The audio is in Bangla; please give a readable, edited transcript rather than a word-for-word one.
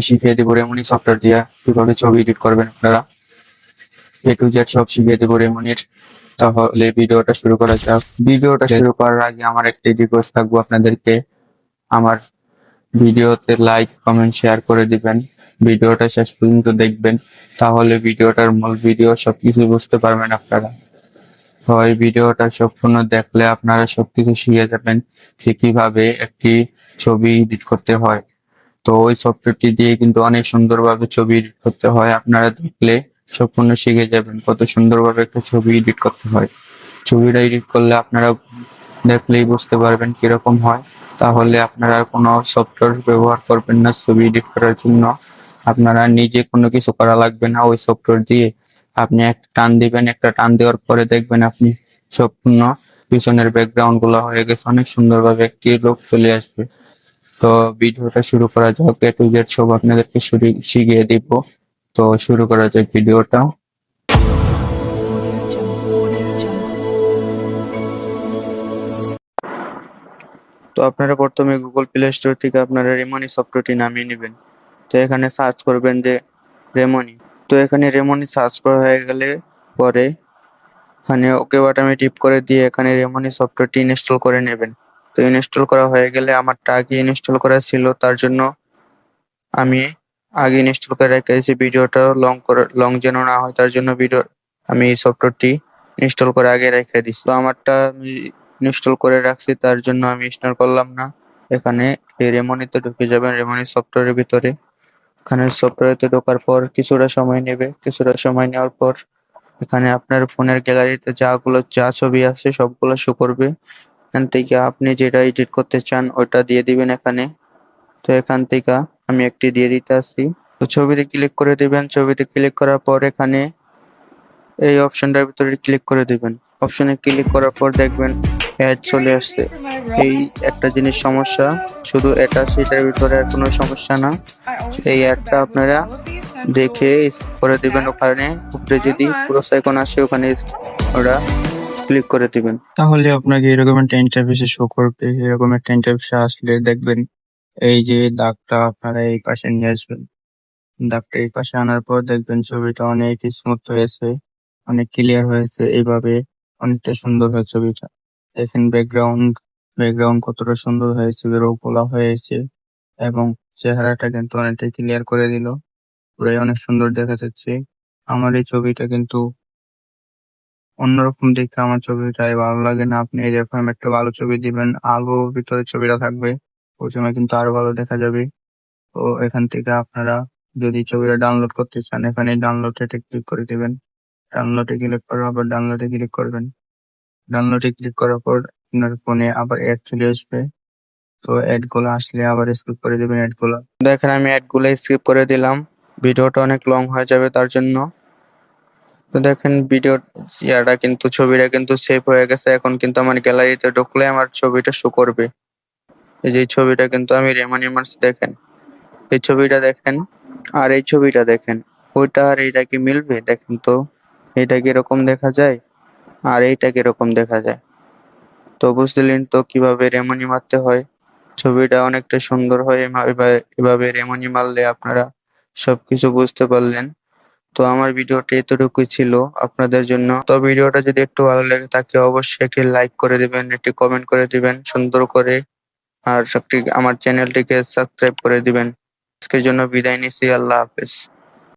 আমি শিখিয়ে দেবো রেমনি সফটওয়্যার দিয়ে কিভাবে ছবি এডিট করবেন আপনারা। এ টু জেড সব শিখিয়ে দেবো রেমনির। তাহলে ভিডিওটা শুরু করা যাক। ভিডিওটা শুরু করার আগে আমার একটি রিকোয়েস্ট থাকবো আপনাদেরকে, আমার ভিডিওতে লাইক কমেন্ট শেয়ার করে দিবেন, ভিডিওটা শেষ পর্যন্ত দেখবেন, তাহলে ভিডিওটার মূল ভিডিও সবকিছু বুঝতে পারবেন আপনারা। হয় ভিডিওটা সম্পূর্ণ দেখলে আপনারা সবকিছু শিখে যাবেন যে কিভাবে একটি ছবি এডিট করতে হয়। তো ওই সফটওয়্যারটি দিয়ে কিন্তু অনেক সুন্দরভাবে ছবি এডিট করতে হয়, আপনারা দেখলে সম্পূর্ণ শিখে যাবেন কত সুন্দরভাবে একটা ছবি এডিট করতে হয়। ছবিটা এডিট করলে আপনারা দেখলেই বুঝতে পারবেন কিরকম হয়। তাহলে আপনারা কোনো সফটওয়্যার ব্যবহার করবেন না ছবি এডিট করার জন্য, আপনারা নিজে কোনো কিছু করা লাগবে না। ওই সফটওয়্যার দিয়ে আপনি একটা টান দিবেন, একটা টান দেওয়ার পরে দেখবেন আপনি সম্পূর্ণ পিছনের ব্যাকগ্রাউন্ড গুলো হয়ে গেছে, অনেক সুন্দরভাবে একটি লোক চলে আসবে। তো ভিডিওটা শুরু করা যাক, এ টু জেড সব আপনাদেরকে শিখিয়ে দিব। তো শুরু করা যাক ভিডিওটা। তো আপনারা প্রথমে গুগল প্লে স্টোর থেকে আপনারা রেমনি সফটওয়্যারটি নামিয়ে নেবেন। তো এখানে সার্চ করবেন যে রেমনি। তো এখানে রেমনি সার্চ করা হয়ে গেলে পরে এখানে ওকে বাটনে টিপ করে দিয়ে এখানে রেমনি সফটওয়্যারটি ইনস্টল করে নেবেন। তো ইনস্টল করা হয়ে গেলে আমারটা আগে ইনস্টল করা ছিল, তার জন্য আমি আগে ইনস্টল করে রেখেছি। ভিডিওটা লং যেন না হয় তার জন্য আমি এই সফটওয়্যারটি ইনস্টল করে আগে রেখে দিচ্ছি। তো আমারটা আমি ইনস্টল করে রাখছি, তার জন্য আমি ইনস্টল করলাম না। এখানে এই রেমনিতে ঢুকে যাবেন, রেমনি সফটওয়্যারের ভিতরে। এখানে সফটওয়্যারতে ঢোকার পর কিছুটা সময় নেবে, কিছুটা সময় নেওয়ার পর এখানে আপনার ফোনের গ্যালারিতে যা ছবি আছে সবগুলো শো করবে। এখান থেকে আপনি যেটা এডিট করতে চান ওটা দিয়ে দিবেন এখানে। তো এখান থেকে আমি একটি দিয়ে দিতে আসছি। তো ছবিতে ক্লিক করে দিবেন, ছবিতে ক্লিক করার পর এখানে এই অপশনটার ভিতরে ক্লিক করে দিবেন। অপশনে ক্লিক করার পর দেখবেন অ্যাড চলে আসছে। এই একটা জিনিস সমস্যা, শুধু এটা, সেটার ভিতরে আর কোনো সমস্যা না। এই অ্যাডটা আপনারা দেখে skip করে দিবেন। ওখানে উপরে যদি পুরো আইকন আসে ওখানে ওরা ক্লিক করে দিবেন, তাহলে আপনাকে এরকম একটা ইন্টারফেসে শো করবে। এরকম একটা ইন্টারফেসে আসলে দেখবেন এই যে দাগটা আপনারা এই পাশে নিয়ে আসবেন। দাগটা এই পাশে আনার পর দেখবেন ছবিটা অনেক স্মুথ হয়েছে, অনেক ক্লিয়ার হয়েছে। এইভাবে অনেকটা সুন্দর হয় ছবিটা। দেখেন ব্যাকগ্রাউন্ড কতটা সুন্দর হয়েছে, রো গোলা হয়েছে এবং চেহারাটা কিন্তু অনেকটাই ক্লিয়ার করে দিল, পুরাই অনেক সুন্দর দেখা যাচ্ছে। আমার এই ছবিটা কিন্তু অন্যরকম দেখে আমার ছবিটাই ভালো লাগে না। আপনি এরকম একটা ভালো ছবি দিবেন, আলো ভিতরে ছবিটা থাকবে, ওই সময় কিন্তু আরো ভালো দেখা যাবে। তো এখান থেকে আপনারা যদি ছবিটা ডাউনলোড করতে চান এখানে ডাউনলোডে ক্লিক করে দিবেন। ডাউনলোডে ক্লিক করার পর ডাউনলোডে ক্লিক করবেন। ডাউনলোডে ক্লিক করার পর আপনার ফোনে আবার অ্যাড চলে আসবে। তো অ্যাড গুলো আসলে আবার স্কিপ করে দিবেন অ্যাড গুলো। দেখেন আমি অ্যাড গুলো স্কিপ করে দিলাম, ভিডিওটা অনেক লং হয়ে যাবে তার জন্য। তো দেখেন ছবিটা কিন্তু সেভ হয়ে গেছে। এখন কিন্তু আমার গ্যালারিতে ঢুকলে আমার ছবিটা শো করবে। এই যে ছবিটা কিন্তু আমি রেমন ইমার্স, দেখেন এই ছবিটা দেখেন আর এই ছবিটা দেখেন, ওইটা আর এইটা কি মিলবে? দেখেন তো এটা কিরকম দেখা যায় আর এইটা কিরকম দেখা যায়। তো বুঝলেন তো কিভাবে রেমনি মারতে হয়। ছবিটা অনেকটা সুন্দর হয়। এভাবে রেমনি মারলে আপনারা সবকিছু বুঝতে পারলেন। তো আমার ভিডিওটা এতটুকুই ছিল আপনাদের জন্য। তো ভিডিওটা যদি একটু ভালো লেগে থাকে অবশ্যই একটি লাইক করে দিবেন, একটি কমেন্ট করে দিবেন সুন্দর করে, আর আমার চ্যানেলটিকে সাবস্ক্রাইব করে দিবেন। আজকের জন্য বিদায় নিচ্ছি, আল্লাহ হাফেজ।